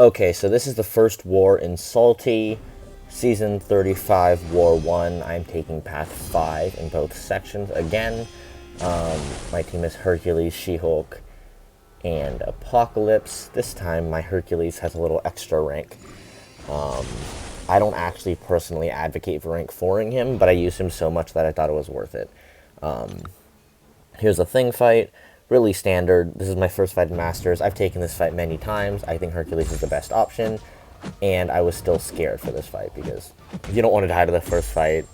Okay, so this is the first war in Salty, Season 35, War 1. I'm taking Path 5 in both sections. Again, my team is Hercules, She-Hulk, and Apocalypse. This time, my Hercules has a little extra rank. I don't actually personally advocate for rank 4ing him, but I use him so much that I thought it was worth it. Here's a thing fight. Really standard. This is my first fight in Masters. I've taken this fight many times. I think Hercules is the best option, and I was still scared for this fight because you don't want to die to the first fight.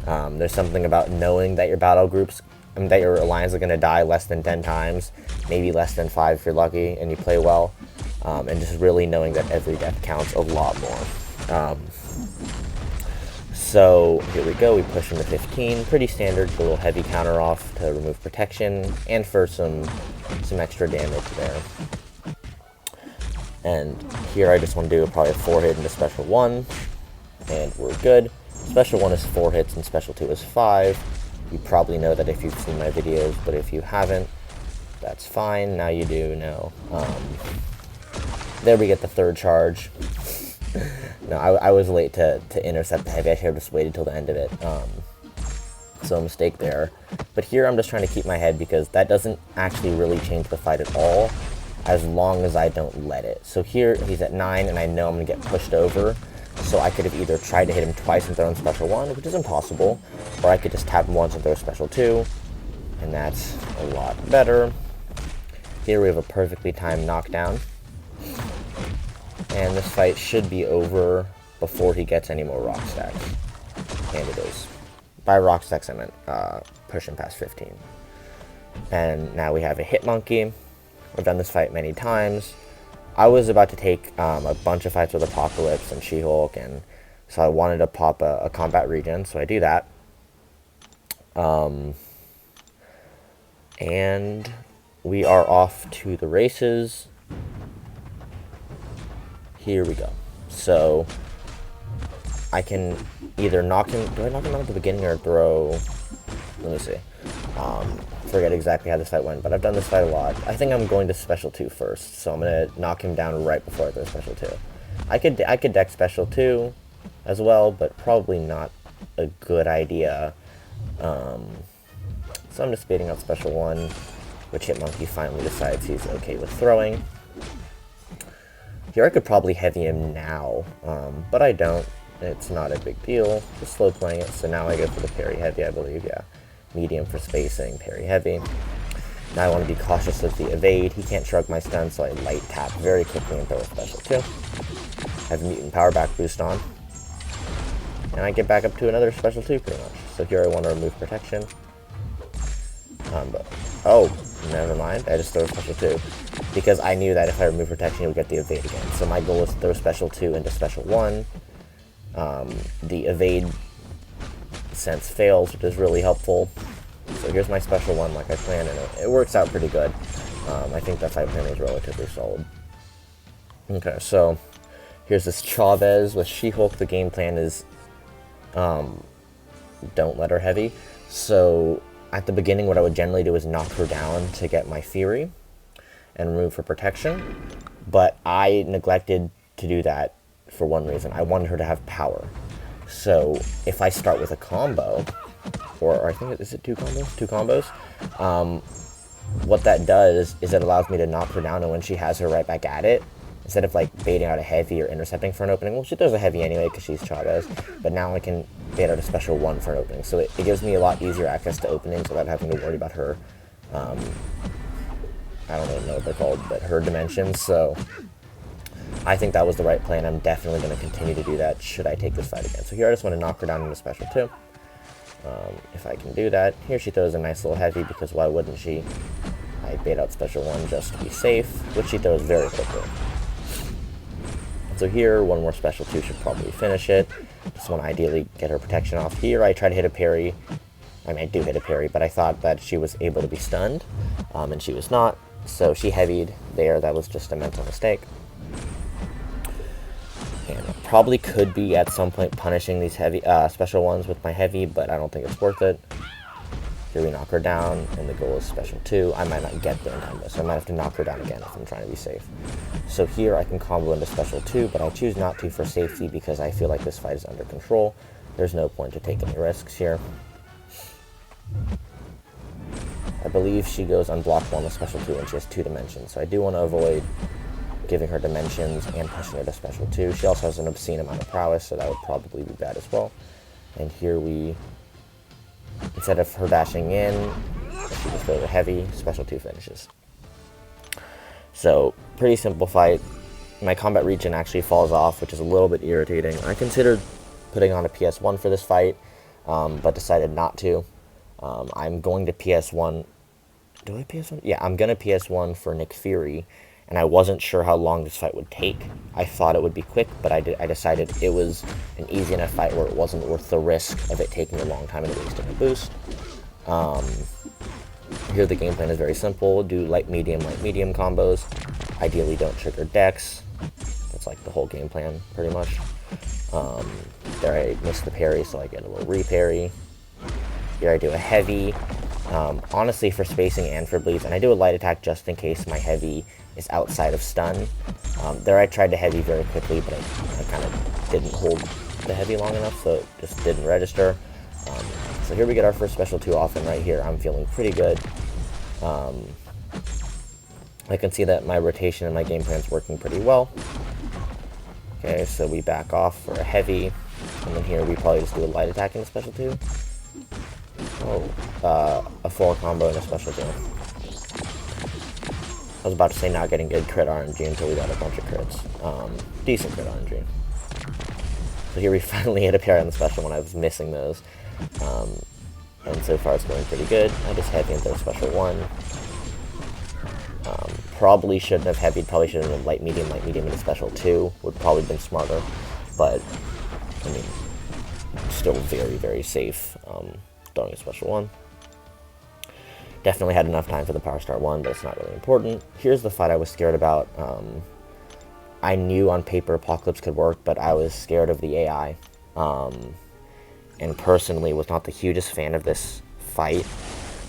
There's something about knowing that your battle groups, that your alliance are going to die less than 10 times, maybe less than 5 if you're lucky and you play well, and just really knowing that every death counts a lot more. So here we go, we push him to 15, pretty standard, a little heavy counter off to remove protection, and for some extra damage there. And here I just want to do probably a 4-hit into Special 1, and we're good. Special 1 is 4 hits and Special 2 is 5. You probably know that if you've seen my videos, but if you haven't, that's fine, now you do know. There we get the third charge. No, I was late to intercept the heavy. I should have just waited till the end of it. So a mistake there. But here I'm just trying to keep my head because that doesn't actually really change the fight at all as long as I don't let it. So here he's at 9 and I know I'm going to get pushed over. So I could have either tried to hit him twice and throw in Special 1, which is impossible, or I could just tap him once and throw Special 2, and that's a lot better. Here we have a perfectly timed knockdown. And this fight should be over before he gets any more rock stacks. And it is. By rock stacks I meant pushing past 15. And now we have a hit monkey. I've done this fight many times. I was about to take a bunch of fights with Apocalypse and She-Hulk, and so I wanted to pop a combat regen, so I do that. And we are off to the races. Here we go. So I can either knock him. Do I knock him out at the beginning or throw? Let me see. Forget exactly how this fight went, but I've done this fight a lot. I think I'm going to Special 2 first, so I'm gonna knock him down right before I throw Special 2. I could deck Special 2 as well, but probably not a good idea. So I'm just baiting out Special 1, which Hitmonkey finally decides he's okay with throwing. Here I could probably heavy him now, but I don't. It's not a big deal. Just slow playing it, so now I go for the parry heavy, I believe, yeah. Medium for spacing, parry heavy. Now I want to be cautious with the evade. He can't shrug my stun, so I light tap very quickly and throw a Special 2. I have mutant power back boost on. And I get back up to another Special 2 pretty much. So here I want to remove protection. Oh, never mind. I just throw a Special 2. Because I knew that if I remove protection, he would get the evade again. So my goal is to throw Special 2 into Special 1. The evade sense fails, which is really helpful. So here's my Special 1 like I planned, and it works out pretty good. I think that fight plan is relatively solid. Okay, so here's this Chavez with She-Hulk. The game plan is don't let her heavy. So at the beginning, what I would generally do is knock her down to get my Fury and remove her protection, but I neglected to do that for one reason. I wanted her to have power. So if I start with a combo, or I think, is it 2 combos? 2 combos? What that does is it allows me to knock her down, and when she has her right back at it, instead of like baiting out a heavy or intercepting for an opening, well, she throws a heavy anyway because she's Chavez, but now I can bait out a Special 1 for an opening. So it gives me a lot easier access to openings without having to worry about her, I don't even know what they're called, but her dimensions. So I think that was the right plan. I'm definitely going to continue to do that should I take this fight again. So here I just want to knock her down into Special 2. If I can do that. Here she throws a nice little heavy, because why wouldn't she? I bait out Special 1 just to be safe, which she throws very quickly. So here, one more Special 2 should probably finish it. Just want to ideally get her protection off. Here I try to hit a parry. I mean, I do hit a parry, but I thought that she was able to be stunned, and she was not. So she heavied there. That was just a mental mistake. And I probably could be at some point punishing these heavy Special 1s with my heavy, but I don't think it's worth it. Here we knock her down, and the goal is special 2. I might not get there in time, though, so I might have to knock her down again if I'm trying to be safe. So here I can combo into special 2, but I'll choose not to for safety because I feel like this fight is under control. There's no point to take any risks here. I believe she goes unblockable on the special 2 and she has 2 dimensions, so I do want to avoid giving her dimensions and pushing her to special 2. She also has an obscene amount of prowess, so that would probably be bad as well. And here we, instead of her dashing in, she just goes a heavy, special 2 finishes. So, pretty simple fight. My combat region actually falls off, which is a little bit irritating. I considered putting on a PS1 for this fight, but decided not to. I'm going to PS1. Do I PS1? Yeah, I'm going to PS1 for Nick Fury, and I wasn't sure how long this fight would take. I thought it would be quick, but I decided it was an easy enough fight where it wasn't worth the risk of it taking a long time and wasting a boost. Here the game plan is very simple. Do light, medium combos. Ideally don't trigger Dex. That's like the whole game plan, pretty much. There I missed the parry, so I get a little re-parry. Here I do a heavy, honestly for spacing and for bleeds, and I do a light attack just in case my heavy is outside of stun. There I tried to heavy very quickly, but I kind of didn't hold the heavy long enough, so it just didn't register. So here we get our first special 2 off, and right here I'm feeling pretty good. I can see that my rotation and my game plan is working pretty well. Okay, so we back off for a heavy, and then here we probably just do a light attack in a special 2. Oh, a 4 combo and a special 2. I was about to say not getting good crit RNG until we got a bunch of crits. Decent crit RNG. So here we finally hit a parry on the special one. I was missing those. And so far it's going pretty good. I just heavy into a special 1. Probably shouldn't have heavied, probably should have been light, medium into special 2. Would probably have been smarter. But, I mean, still very, very safe. Throwing a special 1. Definitely had enough time for the Power Star 1, but it's not really important. Here's the fight I was scared about. I knew on paper Apocalypse could work, but I was scared of the AI. And personally was not the hugest fan of this fight.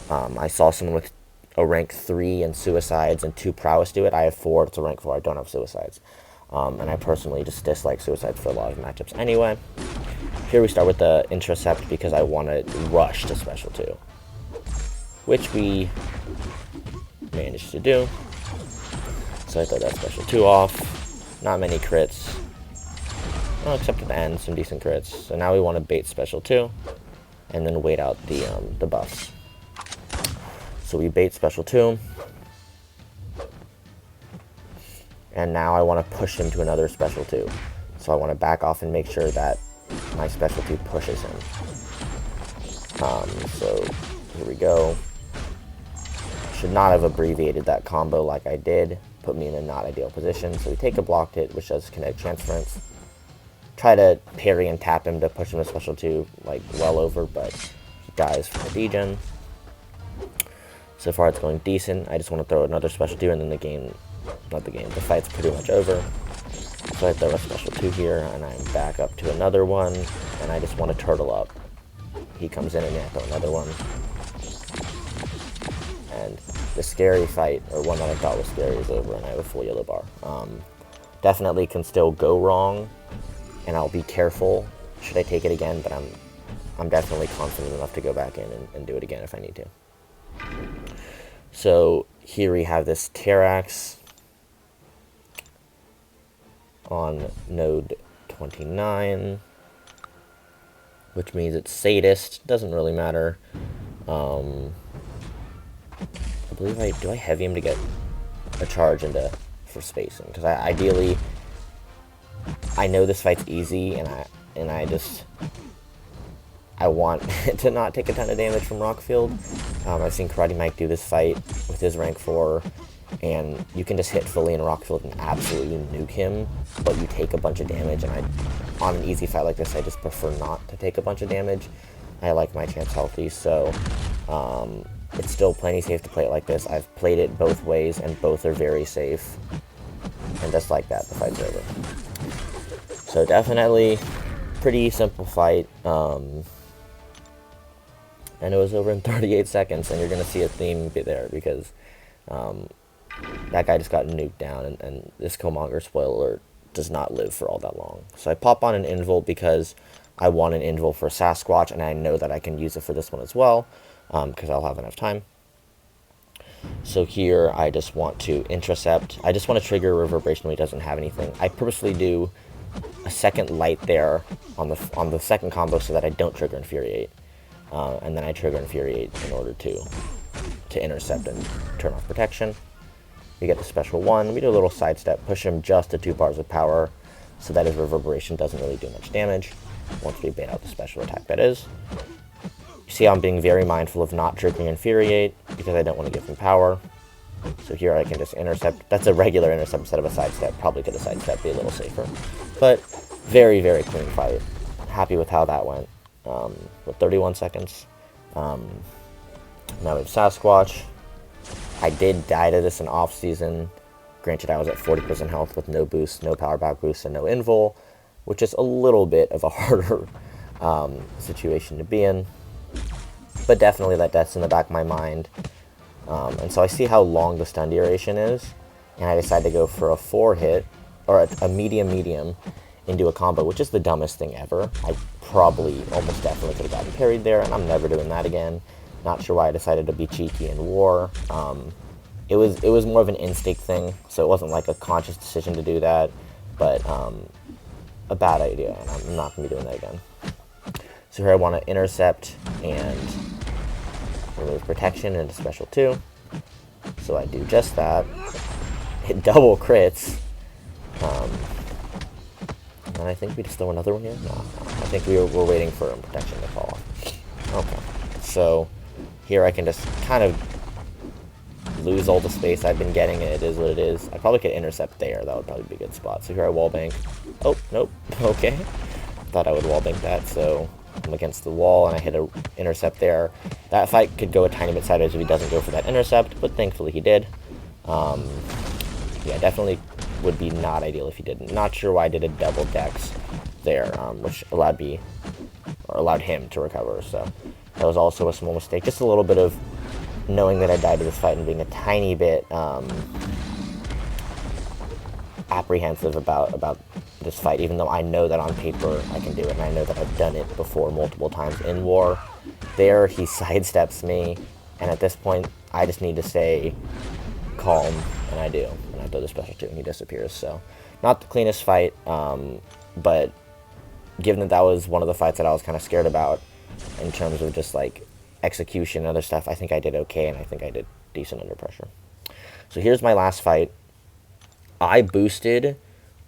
I saw someone with a rank 3 and suicides and 2 prowess do it. I have 4, it's a rank 4, I don't have suicides. And I personally just dislike suicides for a lot of matchups anyway. Here we start with the Intercept because I want to rush to special 2, which we managed to do. So I throw that special 2 off. Not many crits. Well, except at the end, some decent crits. So now we want to bait special 2, and then wait out the buffs. So we bait special 2. And now I want to push him to another special 2. So I want to back off and make sure that my special 2 pushes him. So here we go. Should not have abbreviated that combo like I did. Put me in a not ideal position. So we take a blocked hit, which does kinetic transference. Try to parry and tap him to push him to special 2, like well over, but he dies from the degen. So far it's going decent. I just want to throw another special 2 and then the fight's pretty much over. So I throw a special 2 here and I'm back up to another one and I just want to turtle up. He comes in and I throw another one. And the scary fight, or one that I thought was scary, is over and I have a full yellow bar. Definitely can still go wrong and I'll be careful should I take it again, but I'm definitely confident enough to go back in and do it again if I need to. So here we have this Terrax on node 29, which means it's sadist. Doesn't really matter. I believe do I heavy him to get a charge into for spacing, because ideally I know this fight's easy and I want to not take a ton of damage from Rockfield. I've seen Karate Mike do this fight with his rank 4, and you can just hit fully in Rockfield and absolutely nuke him, but you take a bunch of damage, and on an easy fight like this, I just prefer not to take a bunch of damage. I like my champs healthy, so it's still plenty safe to play it like this. I've played it both ways, and both are very safe, and just like that, the fight's over. So definitely pretty simple fight. and it was over in 38 seconds, and you're going to see a theme be there, because that guy just got nuked down, and this Killmonger, spoiler alert, does not live for all that long. So I pop on an invul because I want an invul for Sasquatch, and I know that I can use it for this one as well, because I'll have enough time. So here I just want to intercept. I just want to trigger reverberation when he doesn't have anything. I purposely do a second light there on the second combo so that I don't trigger Infuriate. And then I trigger Infuriate in order to intercept and turn off protection. We get the special one. We do a little sidestep, push him just to 2 bars of power so that his reverberation doesn't really do much damage once we bait out the special attack, that is. You see I'm being very mindful of not triggering Infuriate because I don't want to give him power. So here I can just intercept. That's a regular intercept instead of a sidestep. Probably could have sidestep, be a little safer. But very, very clean fight. Happy with how that went. With 31 seconds. Now we have Sasquatch. I did die to this in off-season. Granted, I was at 40% health with no boost, no power back boost, and no invul, which is a little bit of a harder situation to be in. But definitely that death's in the back of my mind. And so I see how long the stun duration is, and I decide to go for a 4-hit, or a medium into a combo, which is the dumbest thing ever. I probably almost definitely could have gotten parried there, and I'm never doing that again. Not sure why I decided to be cheeky in war. It was more of an instinct thing, so it wasn't like a conscious decision to do that, but a bad idea, and I'm not going to be doing that again. So here I want to intercept and remove protection into special 2. So I do just that. Hit double crits. And I think we just throw another one here? No. I think we're waiting for protection to fall off. Okay. So here I can just kind of lose all the space I've been getting, and it is what it is. I probably could intercept there. That would probably be a good spot. So here I wallbang. Oh, nope. Okay. Thought I would wallbang that, so I'm against the wall, and I hit an intercept there. That fight could go a tiny bit sideways if he doesn't go for that intercept, but thankfully he did. Yeah, definitely would be not ideal if he didn't. Not sure why I did a double dex there, which allowed him to recover, so that was also a small mistake. Just a little bit of knowing that I died to this fight and being a tiny bit apprehensive about this fight, even though I know that on paper I can do it, and I know that I've done it before multiple times in war. There, he sidesteps me, and at this point, I just need to stay calm, and I do. And I throw the special 2, and he disappears. So, not the cleanest fight, but given that was one of the fights that I was kind of scared about in terms of just like execution and other stuff, I think I did okay, and I think I did decent under pressure. So here's my last fight. I boosted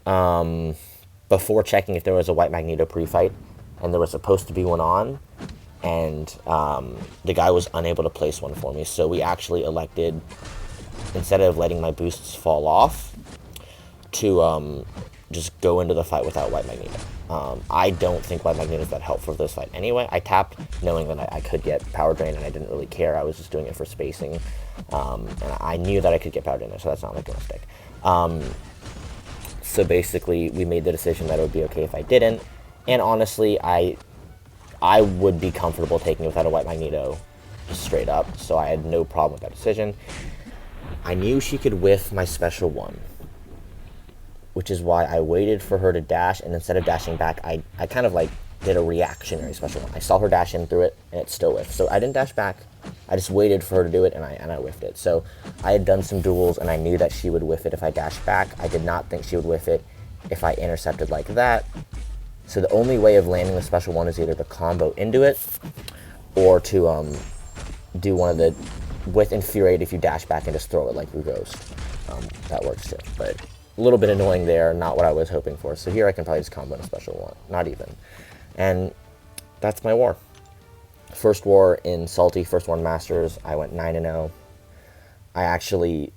before checking if there was a White Magneto pre-fight, and there was supposed to be one on, and the guy was unable to place one for me, so we actually elected, instead of letting my boosts fall off, to just go into the fight without White Magneto. I don't think White Magneto is that helpful for this fight anyway. I tapped knowing that I could get power drain, and I didn't really care. I was just doing it for spacing, and I knew that I could get power drain there, so that's not like a mistake. So basically, we made the decision that it would be okay if I didn't, and honestly, I would be comfortable taking it without a White Magneto, just straight up, so I had no problem with that decision. I knew she could whiff my special 1, which is why I waited for her to dash, and instead of dashing back, I kind of like did a reactionary special 1. I saw her dash in through it, and it still whiffed. So I didn't dash back. I just waited for her to do it, and I whiffed it. So I had done some duels, and I knew that she would whiff it if I dashed back. I did not think she would whiff it if I intercepted like that. So the only way of landing the special 1 is either to combo into it, or to do one of the, with Infuriate, if you dash back and just throw it like Blue Ghost. That works too, but a little bit annoying there, not what I was hoping for. So here I can probably just combo in a special 1, not even. And that's my war. First war in Salty, first war in Masters, I went 9-0. I actually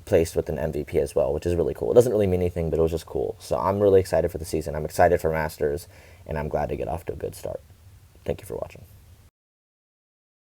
placed with an MVP as well, which is really cool. It doesn't really mean anything, but it was just cool. So I'm really excited for the season. I'm excited for Masters, and I'm glad to get off to a good start. Thank you for watching.